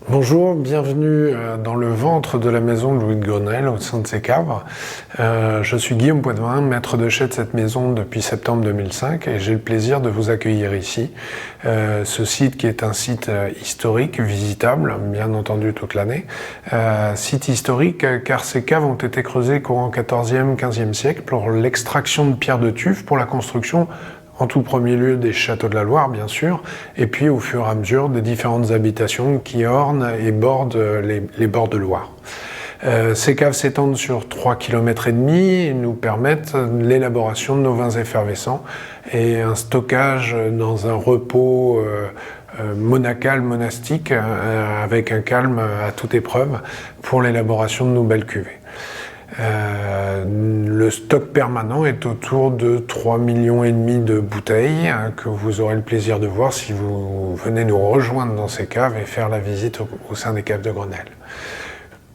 Bonjour, bienvenue dans le ventre de la maison de Louis de Grenelle, au sein de ses caves. Je suis Guillaume Poitvin, maître de chai de cette maison depuis septembre 2005 et j'ai le plaisir de vous accueillir ici. Ce site qui est un site historique, visitable, bien entendu toute l'année. Site historique car ces caves ont été creusées courant 14e, 15e siècle pour l'extraction de pierres de tuf pour la construction en tout premier lieu des châteaux de la Loire, bien sûr, et puis au fur et à mesure des différentes habitations qui ornent et bordent les bords de Loire. Ces caves s'étendent sur 3,5 km et nous permettent l'élaboration de nos vins effervescents et un stockage dans un repos monacal, monastique, avec un calme à toute épreuve pour l'élaboration de nos belles cuvées. Le stock permanent est autour de 3,5 millions de bouteilles que vous aurez le plaisir de voir si vous venez nous rejoindre dans ces caves et faire la visite au sein des caves de Grenelle.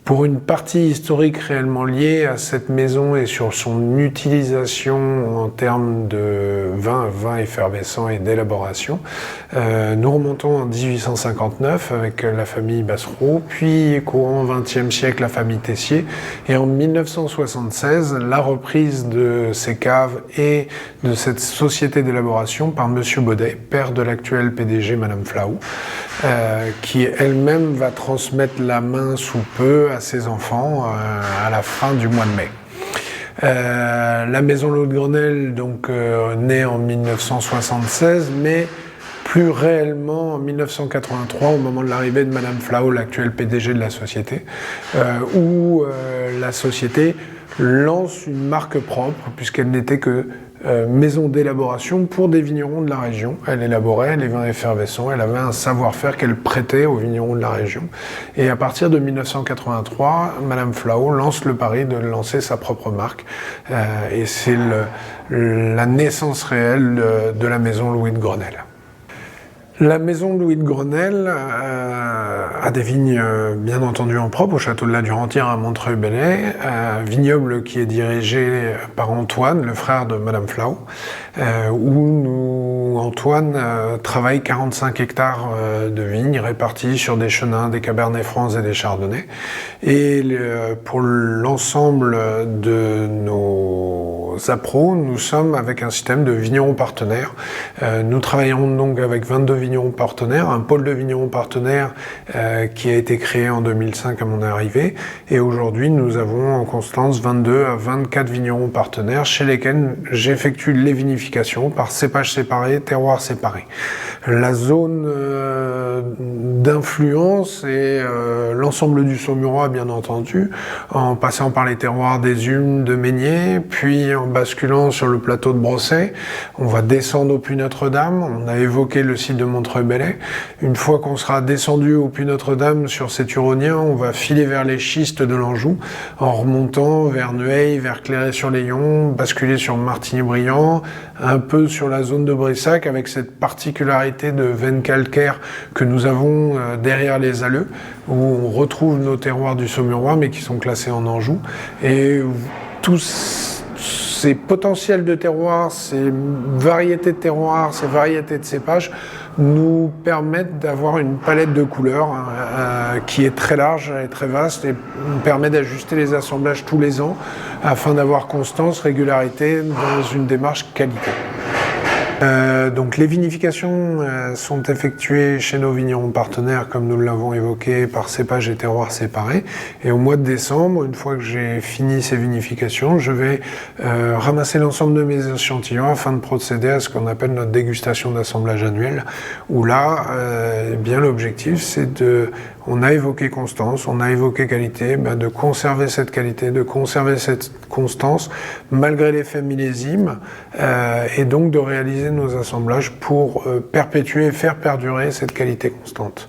Pour une partie historique réellement liée à cette maison et sur son utilisation en termes de vin effervescent et d'élaboration, nous remontons en 1859 avec la famille Bassereau, puis courant XXe siècle la famille Tessier, et en 1976 la reprise de ces caves et de cette société d'élaboration par Monsieur Baudet, père de l'actuelle PDG Madame Flau, qui elle-même va transmettre la main sous peu à ses enfants à la fin du mois de mai. La maison Louis de Grenelle, donc née en 1976, mais plus réellement en 1983 au moment de l'arrivée de Madame Flau, l'actuelle PDG de la société, où la société lance une marque propre puisqu'elle n'était que maison d'élaboration pour des vignerons de la région. Elle élaborait les vins effervescents, elle avait un savoir-faire qu'elle prêtait aux vignerons de la région. Et à partir de 1983, Madame Flau lance le pari de lancer sa propre marque. Et c'est la naissance réelle de la maison Louis de Grenelle. La maison Louis de Grenelle a des vignes bien entendu en propre au château de la Durantière à Montreuil-Bellay, vignoble qui est dirigé par Antoine, le frère de Madame Flau, où Antoine travaille 45 hectares de vignes répartis sur des chenins, des cabernets francs et des chardonnays. Et pour l'ensemble de nos appros, nous sommes avec un système de vignerons partenaires. Nous travaillons donc avec 22 vignerons partenaires, un pôle de vignerons partenaires qui a été créé en 2005 à mon arrivée, et aujourd'hui nous avons en constance 22 à 24 vignerons partenaires chez lesquels j'effectue les vinifications par cépage séparé, terroir séparé. La zone d'influence est l'ensemble du Saumurois bien entendu, en passant par les terroirs des Humes, de Meigné, puis en basculant sur le plateau de Brosset. On va descendre au Puy Notre-Dame, on a évoqué le site de Montreuil-Bellay. Une fois qu'on sera descendu au Puy Notre-Dame sur ces Turoniens, on va filer vers les schistes de l'Anjou, en remontant vers Nueil, vers Clairet-sur-Layon, basculer sur Martigny-Briand, un peu sur la zone de Brissac, avec cette particularité de veine calcaire que nous avons derrière les Alleux, où on retrouve nos terroirs du Saumurois, mais qui sont classés en Anjou. Et tous ces potentiels de terroirs, ces variétés de terroirs, ces variétés de cépages nous permettent d'avoir une palette de couleurs qui est très large et très vaste et nous permet d'ajuster les assemblages tous les ans afin d'avoir constance, régularité dans une démarche qualité. Donc les vinifications sont effectuées chez nos vignerons partenaires, comme nous l'avons évoqué, par cépage et terroir séparés. Et au mois de décembre, une fois que j'ai fini ces vinifications, je vais ramasser l'ensemble de mes échantillons afin de procéder à ce qu'on appelle notre dégustation d'assemblage annuel, où là, eh bien l'objectif c'est on a évoqué constance, on a évoqué qualité, de conserver cette qualité, de conserver cette constance, malgré l'effet millésime, et donc de réaliser nos assemblages pour perpétuer et faire perdurer cette qualité constante.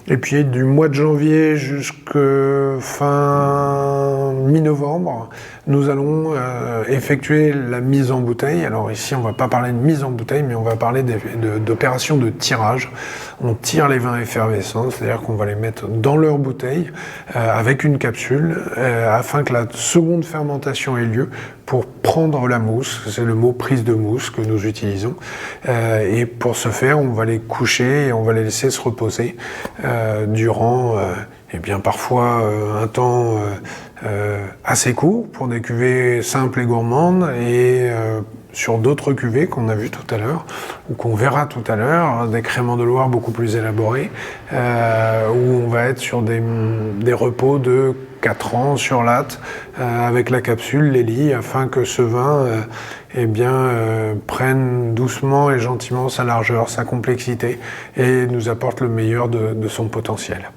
Et puis du mois de janvier jusqu'à fin mi-novembre, nous allons effectuer la mise en bouteille. Alors ici, on ne va pas parler de mise en bouteille, mais on va parler d'opérations de tirage. On tire les vins effervescents, c'est-à-dire qu'on va les mettre dans leur bouteille avec une capsule afin que la seconde fermentation ait lieu pour prendre la mousse. C'est le mot prise de mousse que nous utilisons. Et pour ce faire, on va les coucher et on va les laisser se reposer durant eh bien parfois un temps assez court pour des cuvées simples et gourmandes et sur d'autres cuvées qu'on a vues tout à l'heure ou qu'on verra tout à l'heure, des créments de Loire beaucoup plus élaborés où on va être sur des repos de 4 ans sur latte avec la capsule, les lits, afin que ce vin eh bien, prenne doucement et gentiment sa largeur, sa complexité et nous apporte le meilleur de son potentiel.